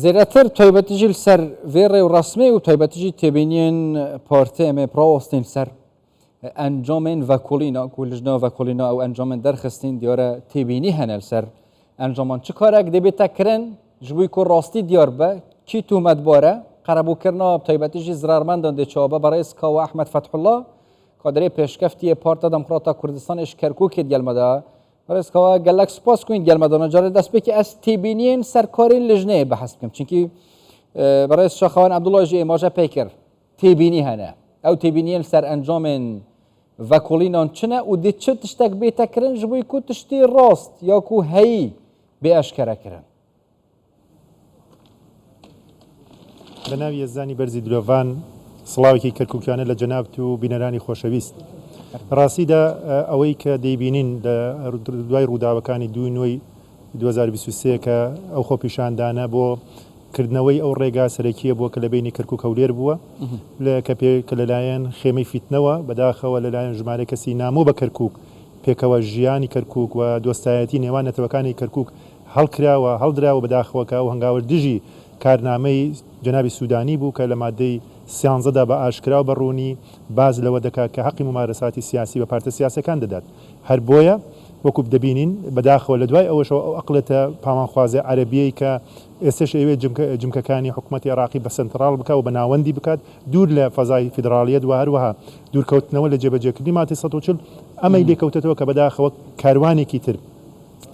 زێرەتر تایبەتیژی لەسەر vێڕێ و ڕسمی و تایبەتیژی تێبینیên partiyê em ê rawastên ser encamên vekolîna ku lijna vekolîna ew encamên derxistin diyare têbînî hene li ser encaman çi karek dêbête kirin ji bo ku rastî diyar be çî tûmetbar e qerebûkirina taybetîjî zirarmendan dê çabe berês ka we Ehmed Fethullah kaderê pêşkeftiye Partiya Demokrata Kurdistanê ji Kerkûkê gelme da berês ka we gelek spas ku gelme da carê destpêkî ez têbîniyên serkarên lijneyê behs bikim çunkî berês Şaxewan Ebdullah jî êmaje pê kir têbînî hene ew têbîniyên li ser encamên vekolînan çi ne û dê çi tiştek bête kirin ji bo ku tiştê rast ya ku heyî bê eşkere kirin. بە ناوی یەزدانی بەرزی درۆڤان سڵاوێکی کەرکووکیانە لە جەنابەت و بینەرانی خۆشەویست ڕاستیدا ئەوەی کە دەیبینین لە دوای ڕووداوەکانی 2023 کە ئەو خۆپیشاندانە بۆ کردنەوەی ئەو ڕێگا سەرەکیە بووە کە لە بینی کەرکووک هەولێر بووە کە لەلایەن خێمەی فیتنەوە بەداخەوە لەلایەن ژمارە کەسی نامۆ بە کەرکووک پێکەوە ژیانی کەرکووک و دۆستایەتی نێوان نەتەوەکانی کەرکووک هەڵکراوە هەڵدراوە بەداخەوەکە و هەنگاوە دژی کارنامەی جەنابی سوودانی بوو کە لە مادەی سیانزەدا بە ئاشکرا و بەڕوونی باز لەوە دەکات کە حەقی ممارەساتی سیاسی بە پارتە سیاسەکان دەدات هەر بۆیە وەکو دەبینین بەداخەوە لە دوای ئەوەشەوە ئەو ئەقلەتە پاوانخوازی عەرەبیەی کە ئێستش ئەوێ جمکەکانی حکوومەتی عێراقی بە سنترال بکات و بە ناوەندی بکات دوور لە فەزای فیدراڵیەت و هەروەها دوورکەوتنەوە لە جێبەجێکردنی ماتی 140 ئەمەی لێکەوتێتەوە کە بەداخەوە کاروانێکی تر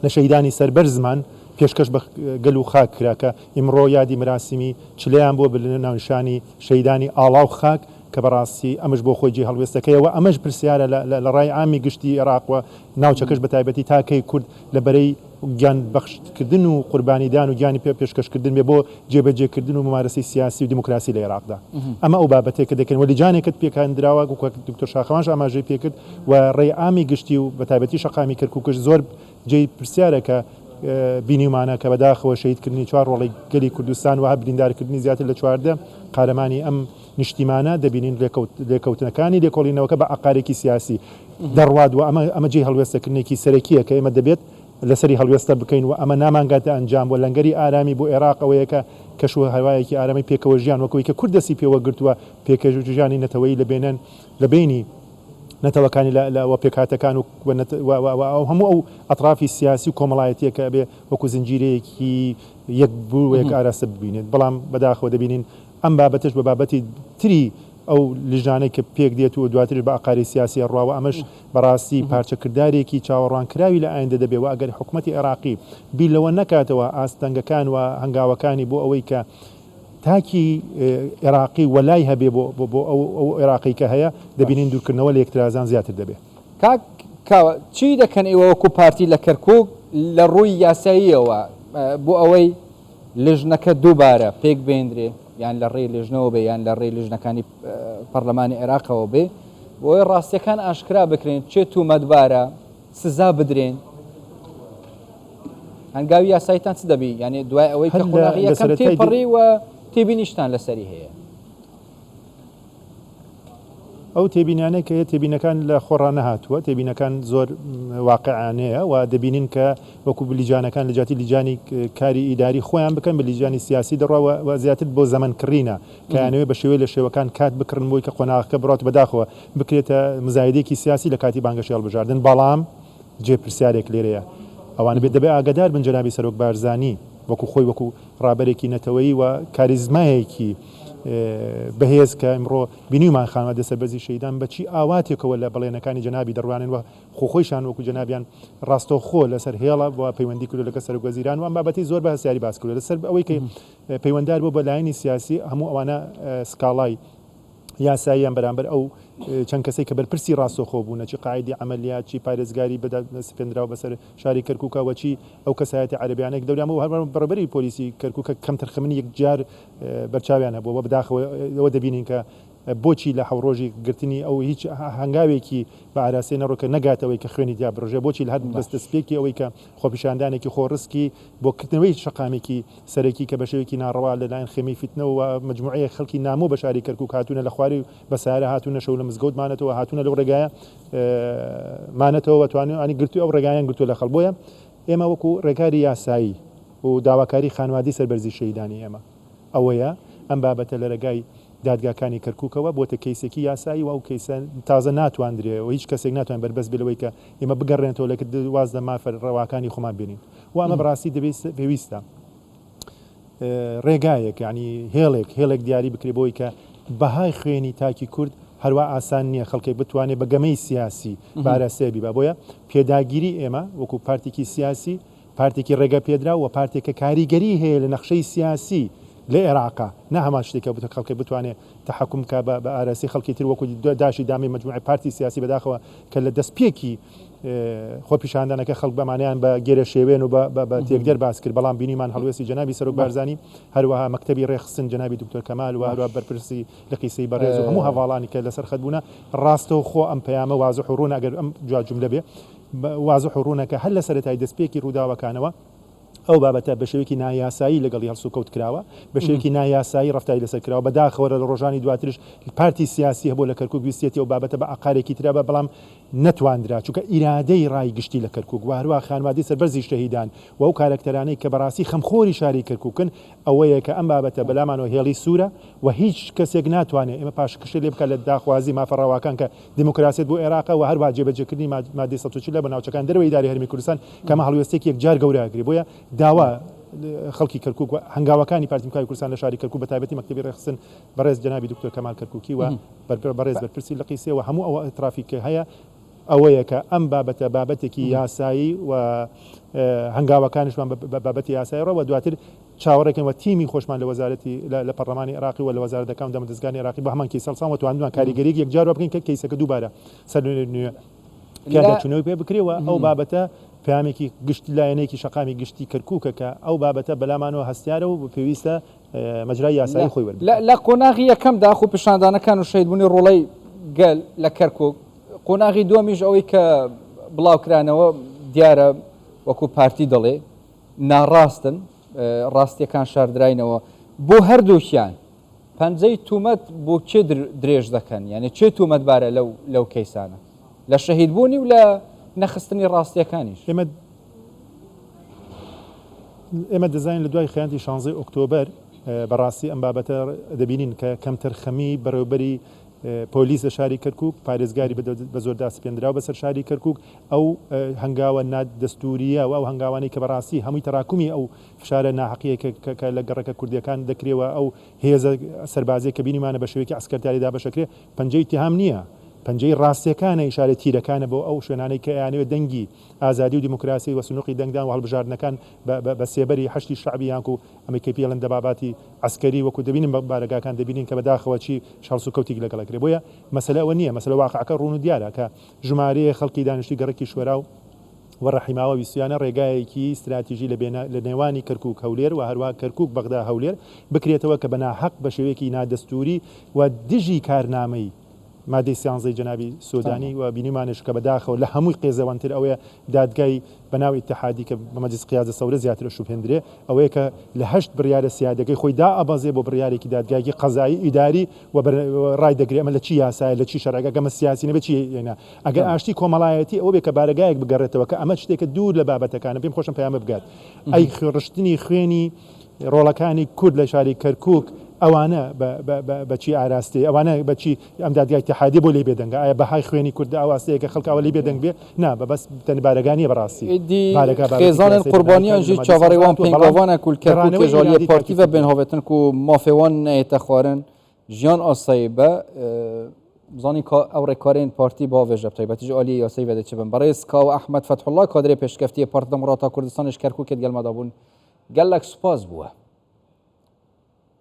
لە شەیدانی سەربەرزمان پێشکەش بە گەل و خاک کراکە ئیمڕۆ یادی مراسمی چلیان بۆ بلێنە ناونشانی شەیدانی ئاڵاو خاک کە بەڕاستی ئەمەش بۆ خۆی جێ هەڵوێستەکەیەوە ئەمەش پرسیارە لە ڕای ئامی گشتی عێراقوە ناوچەکەش بە تایبەتی تاکەی کورد لە بەرەی گیان بەخشکردن و قوربانیدان و گیانی پێشکەشکردن بێ بۆ جێبەجێکردن و ممارەسی سیاسی و دیموکراسی لە عێراقدا ئەمە ئەو بابەتێک کە دەکەن وەلیجانێکت پێکاندراوە دکتۆر شاخەوانش ئاماژەی پێکرد و ڕێی ئامی گشتی و بە تایبەتی شەقامی کەرکووکش زۆر جێی پرسیارەکە بینیمانە کە بەداخەوە شەیدکردنی چوار ڕۆڵی گەلی کوردستان وها بریندارکردنی زیاتر لە چواردە قارەمانی ئەم نیشتیمانە دەبینین لێکەوتنەکانی لێکۆڵینەوەکە بە عقارێکی سیاسی دەڕوات و ئەمە جێی هەڵوێستەکردنێکی سەرەکیە کە ئێمە دەبێت لەسەری هەڵوێستە بکەین و ئەمە نامانگاتە ئەنجام بۆ لەنگەری ئارامی بۆ عێراقەوەیەکە کەشوە هەوایەکی ئارامی پێکەوە ژیان وەکەوەی کە کورد دەستی پێوە گرتووە پێکەژژیانی نەتەوەی لەبێنن لە بینی نەتەوەکانی لەوە پێکاتەکان و هەموو ئەو ئەطرافی سیاسی و کۆمەڵایەتیەکە بێ وەکو زنجیرەیەکی یەک بوو یەک ئاراستە ببینێت بەڵام بەداخەوە دەبینین ئەم بابەتش بە بابەتی تری ئەو لیژانەی کە پێک دێت و دواتر بە ئەقاری سیاسی ڕاوە ئەمەش بەڕاستی پارچەکردارێکی چاوەڕوانکراوی لە ئایندە دەبێت و ئەگەر حکوومەتی عێراقی بیر لەوە نەکاتەوە ئاستەنگەکان و هەنگاوەکانی بۆ ئەوەی کە تاکی عێراقی وەلای هەبێ بۆ ئەو عێراقی کە هەیە دەبینین دوورکردنەوە لە یەکترازان زیاتر دەبێت چی دەکەن ئێوە وەکو پارتی لە کەرکووک لە ڕووی یاساییەوە بۆ ئەوەی لژنەکە دووبارە پێک بێنرێ یان لە ڕێ لێژنەوە بێ یان لە ڕێ لژنەکانی پەرلەمانی عێراقەوە بێ بۆ ئەوەی ڕاستیەکان ئاشکرا بکرێن چێ تومەتبارە سزا بدرێن هەنگاوی یاساییتان چ دەبی یعنی دوای ئەوەی کە قۆناغیەکەم تێپەڕی و تێبینیشتان لەسەری هەیە ئەو تێبینانەی کە تێبینەکان لە خۆڕان نەهاتووە تێبینەکان زۆر واقعانەیە و دەبینین کە وەکو لیجانەکان لە جاتی لیجانی کاری ئیداری خۆیان بکەن بە لیجانی سیاسی دەڕەوە و زیاتر بۆ زەمەنکڕینە کە یانەوێ بە شێوەیە لە شێوەکان کات بکردن بۆی کە قۆناغەکە بڕات بەداخەوە بکرێتە مزایدێکی سیاسی لە کاتی بانگەشی هەڵبژاردن بەڵام جێپرسیارێک لێرەیە ئەوانە بێت دەبێت ئاگادار بن جەنابی سەرۆک بارزانی وەکو خۆی وەکو ڕابەرێکی نەتەوەیی و کاریزمایەکی بەهێز کە ئەمڕۆ بینیمان خانوە دەسەربەرزی شەیدان بەچی ئاواتێکەوە لە بەڵێنەکانی جەنابی دەڕوانن و خۆخۆیشان وەکو جەنابیان ڕاستەوخۆ لەسەر هێڵە بۆ پەیوەندی کردو لەگەڵ سەرۆکوەزیران و ئەم بابەتی زۆر بە هەسیاری باس کردو لەسەر ئەوەی کە پەیوەنددار بۆ بەلایەنی سیاسی هەموو ئەوانە سکاڵای یاساییان بەرامبەر ئەو چەند کەسێک کە بەرپرسی ڕاستەوخۆ بوون نەچی قاعدی عملیات چی پارێزگاری سپێنراوە بەسەر شاری کەرکووکەوە چی ئەو کەسایەتی عەرەبیانێک دەوریان و هەر بەڕێبەری پۆلیسی کەرکووکە کەم تەرخەمنی یەکجار بەرچاویانە بۆ بەداخەوە ئەوە دەبینین کە بۆچی لە حوڕۆژی گرتنی ئەو هیچ هەنگاوێکی بە ئاراسی نەڕۆکە نەگاتەوەی کە خوێنی دیا بڕژێ بۆچی لە هەر دەستپێکی ئەوەی کە خۆپیشاندانێکی خۆڕسکی بۆ کردنەوەی شەقامێکی سەرەکی کە بە شێوەیەکی ناڕەوا لەلایەن خێمەی فیتنەوە مجموعەیە خەڵکی نامۆ بە شاری کەرکووک هاتوونە لە خواری بە سارە هاتوونە شەو لە مزگەوت مانەتەوە هاتوونە لەو ڕێگایە مانەتەوە توانانی گرتو ئەو ڕێگایان گرتو لە خەڵ بۆیە ئێمە وەکو ڕێکاری یاسایی و داواکاری خانوادی سەربەرزی شەهیدانی ئێمە ئەوەیە ئەم بابەتە لە ڕێگای دادگاکانی کەرکووکەوە بۆتە کەیسێکی یاسایی و ئەو کەیسە تازە ناتوانندرێ و هیچ کەسێک ناتوان بەربەست بلەوەی کە ئێمە بگەڕێنەوە لە واز لە مافە ڕەواکانی خۆمان بینین و ئەمە بەڕاستی دەبێت پێویستە ڕێگایەک ینی هێڵێک دیاری بکرێ بۆی کە بەهای خوێنی تاکی کورد هەروە ئاسان نییە خەڵکی بتوانێت بە گەمەی سیاسی بارەسێبی بە بۆیە پێداگیری ئێمە وەکو پارتێکی سیاسی پارتێکی ڕێگە پێدرا و پارتێکە کاریگەری هەیە لە نەخشەی سیاسی لە عێراقا نە هەمان شتێکە بتە خەڵکی بتوانێت تحکم کا بە ئاراسی خەڵکی تر وەکو داشی دامی مجموعی پارتی سیاسی بەداخەوە کە لە دەستپێکی خۆپیشاندانەکە خەڵک بەمانیان بە گێرە شێوێن و بە تێکدەر باس کرد بەڵام بینیمان هەڵوێستی جەنابی سەرۆک بارزانی هەروەها مەکتەبی ڕێخستن جەنابی دکتۆر کەمال و هەروە بەرپرسی لە قیسەی بەڕێز و هەموو هەواڵانی کە لەسەر خەتبوونە ڕاستەوە خۆ ئەم پەیامە وازح و ڕوون ئەگەر ئەم جواب جملە بێ وازح و ڕوونەکە هەر لە سەرەتای دەستپێکی ڕووداوەکانەوە ئەو بابەتە بە شێوەیەکی نایاسایی لەگەڵی هەڵسوکەوت کراوە بە شێوەیەکی نایاسایی ڕفتاری لەسەر کراوە بەداخەوە لە ڕۆژانی دواترش پارتی سیاسی هەبوو لە کەرکووک ویستێتی ئەو بابەتە بە عقارێکی ترا بە بەڵام نەتواندرا چونکە ئیرادەی ڕای گشتی لە کەرکووک و هەروە خانوادی سەربەرزی شەهیدان و ئەو کارکتەرانەی کە بەڕاستی خەمخۆری شاری کەرکووکن ئەوەیە کە ئەم بابەتە بەلامانەوە هێڵی سوورە و هیچ کەسێک ناتوانێت ئێمە پاشکشە لێ بکات لە داخوازی مافەڕەواکان کە دیموکراسیت بۆ عێراق و هەروە جێبەجێکردنی مادەی 140 لە بەناوچەکان دەرەوەی ئیداری هەرمی کوردستان کەمە هەڵوێستێکی یەکجار گەورەگری بۆیە داوا خەڵکی کەرکووک و هەنگاوەکانی پارتیمکاری کوردستان لە شاری کەرکووک بە تایبەتی مەکتەبی ڕێخستن بەڕێز جەنابی دکتۆر کەمال کەرکووکی و بەڕێز بەرپرسی لە قیسێ و هەموو ئەوە ترافیکە هەیە ئەوەیە کە ئەم بابەتە بابەتێکی یاسایی و هەنگاوەکانشمان بابەتی یاسایی ڕەوە دواتر چاوەڕێکن و تیمی خۆشمان لە وەزارەتی لە پەرلەمانی عێراقی و لە وەزارەتەکان دەمەدەستگانی عێراقی بە هەمان کەیسەڵسان و توانیمان کاریگەریەک یەکجار بکەین کە کەیسەکە دووبارە سەر نوێ پیادەچوونەوەی پێ بکرێەوە ئەو بابەتە پامێکی گشتی لایەنێکی شەقامی گشتی کەرکووکە کە ئەو بابەتە بەلامانەوە هەستیارە و پێویستە مەجرای یاسایی خۆی وەربێت لە قۆناغی یەکەمدا خۆ پیشاندانەکان و شەیدبوونی ڕۆڵەی گەل لە کەرکووک قۆناغی دووەمیش ئەوەی کە بڵاوکرانەوە دیارە وەکو پارتی دەڵێ ناڕاستن ڕاستیەکان شاردراینەوە بۆ هەردووکیان پەنجەی تومەت بۆ چێ درێژ دەکەن یعنی چێ تومەتبارە لەو کەیسانە لە شەهیدبوونی و لە نەخستنی ڕاستیەکانیش ئێمە دەزانین لە دوای خەیانتی 16 ئۆکتۆبەر بەڕاستی ئەم بابەتە دەبینین کە کەمتر خەمی بەڕێوەبەری پۆلیس لە شاری کەرکووک پارێزگاری بە زۆر داسپێنراوە بەسەر شاری کەرکووک ئەو هەنگاوە نادەستوریە و ئەو هەنگاوانی کە بەڕاستی هەمووی تەراکمی ئەو فشارە ناحەقیە کە لە گەڕەکە کوردیەکان دەکرێەوە ئەو هێزە سەربازیە کە بینیمانە بە شێوەیەکی عسکەرتاریدا بەشەکرێ پەنجەی اتهام نییە پەنجەی ڕاستیەکانە ئیشارە تیرەکانە بۆ ئەو شوێنانەی کە ئەیانەوێت دەنگی ئازادی و دیموکراسی و سنووقی دەنگدان و هەڵبژاردنەکان بە سێبەری هەشتی شعبیان و ئەمریکای پێڵەن دەباباتی عسکەری وەکو دەبینین بارگاکان دەبینین کە بەداخەوە چی شەڵس و کەوتێک لەگەڵەکرێ بۆیە مەسەلە ئەوە نییە مەسەلە واقعەکە ڕوون و دیارە کە ژمارەیە خەڵکی دانیشتی گەڕێکی شوێرا و وەڕەحیماوە ویسیانە ڕێگایەکی استراتیژی لە نێوانی کەرکووک هەولێر و هەروە کەرکووک بەغدا هەولێر بکرێتەوە کە بەناحەق بە شێوەیەکی نادەستوری و دژی کارنامەی مادەی سیانزەی جەنابی سۆدانی و بینیمانش کە بەداخەوە لە هەمووی قێزەوانتر ئەوەیە دادگای بەناوی اتحادی کە بە مەجلیس قیادە سەورە زیاتر شوپێندرێ ئەوەیە کە لە 8 بڕیارە سیادەکەی خۆی دا ئەبەزێ بۆ بڕیارێکی دادگایکی قەزایی ئیداری و ڕای دەگرێت ئەمە لە چی یاسایە لە چی شەرعەکە گەمە سیاسی نەبێت چی هێنا ئەگەر ئاشتی کۆمەڵایەتی ئەوە بێ کە بارگایەک بگەڕێتەوە کە ئەمە شتێکە دوور لە بابەتەکانە پێم خۆشم پەیامە بگات ئەی ڕشتنی خوێنی ڕۆڵەکانی کورد لە شاری کەرکووک ئەوانە بەچی ئاراستی ئەوانە بەچی ئەم دادگای اتحادی بۆ لێ بێدەنگە ئایا بەهای خوێنی کورد ئاواستەیەکە خەڵکاوە لێ بێدەنگ بێ نا بەبەس تەنبارەکانی بەڕاستی خێزانن قوربانیان ژی چاوەڕێوان پێنگاوانە کولکەرکووک کێژالیە پارتی و بێنهاوێتن و مافێوان نایەتە خوارن ژیان ئاسایی بە بزانین ئەو ڕێکارێن پارتی با وێژە تایبەتیژ عالیە یاسایی وەدە چبن بەڕێز کاو ئەحمەد فتحوڵڵا کادرێ پێشکەفتی پارتی دموکراتە کوردستانش کەرکووکێت گەلمەدا بوون گەلک سوپاس بووە